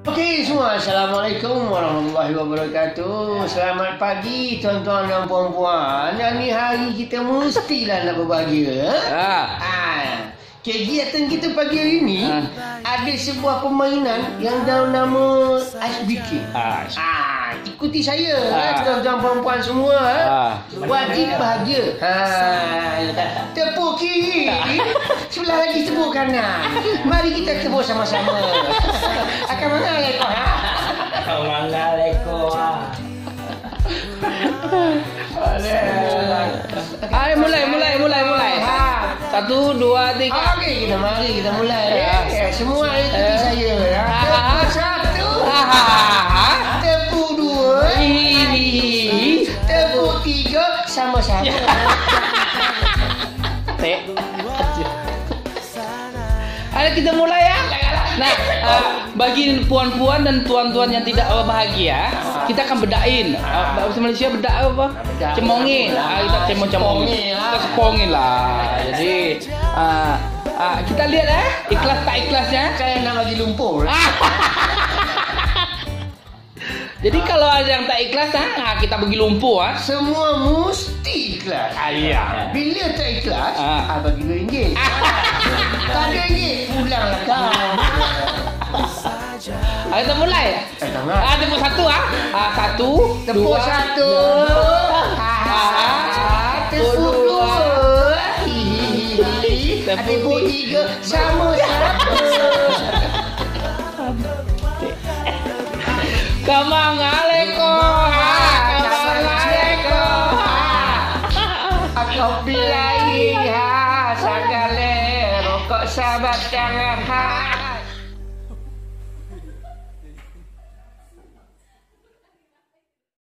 Okey semua, Assalamualaikum warahmatullahi wabarakatuh. Selamat pagi tuan-tuan dan puan-puan. Dan ni hari kita mestilah nak berbahagia. Kegiatan kita pagi hari ni ada sebuah permainan yang dalam nama Ais Bikin. Ikuti saya tuan-tuan puan-puan semua. Wajib bahagia. Tepuk kiri, sebelah lagi tepuk kanan. Mari kita tepuk sama-sama. Assalamualaikum. Ayo mulai. 1, 2, 3. Okey, kita mulai. Semua ikuti saya. Tepuk 1. Tepuk 2. Tepuk 3 sama-sama. Ayo kita mulai ya. Nah, bagi puan-puan dan tuan-tuan yang tidak bahagia, kita akan bedain. Bahasa Malaysia bedak apa? Cemongin. Kita cemongin. Kita sepongin lah. Jadi, kita lihat ikhlas tak ikhlasnya. Saya nak bagi lumpur. Jadi kalau ada yang tak ikhlas, kita bagi lumpur. Semua mesti ikhlas. Iya. Bila tak ikhlas, bagi RM2. Tak ada RM1, pulanglah kau. Kita mulai. Tepuk 1 1, Tepuk 2, 1. Tepuk 2. Tepuk 3 sama-sama. Kamang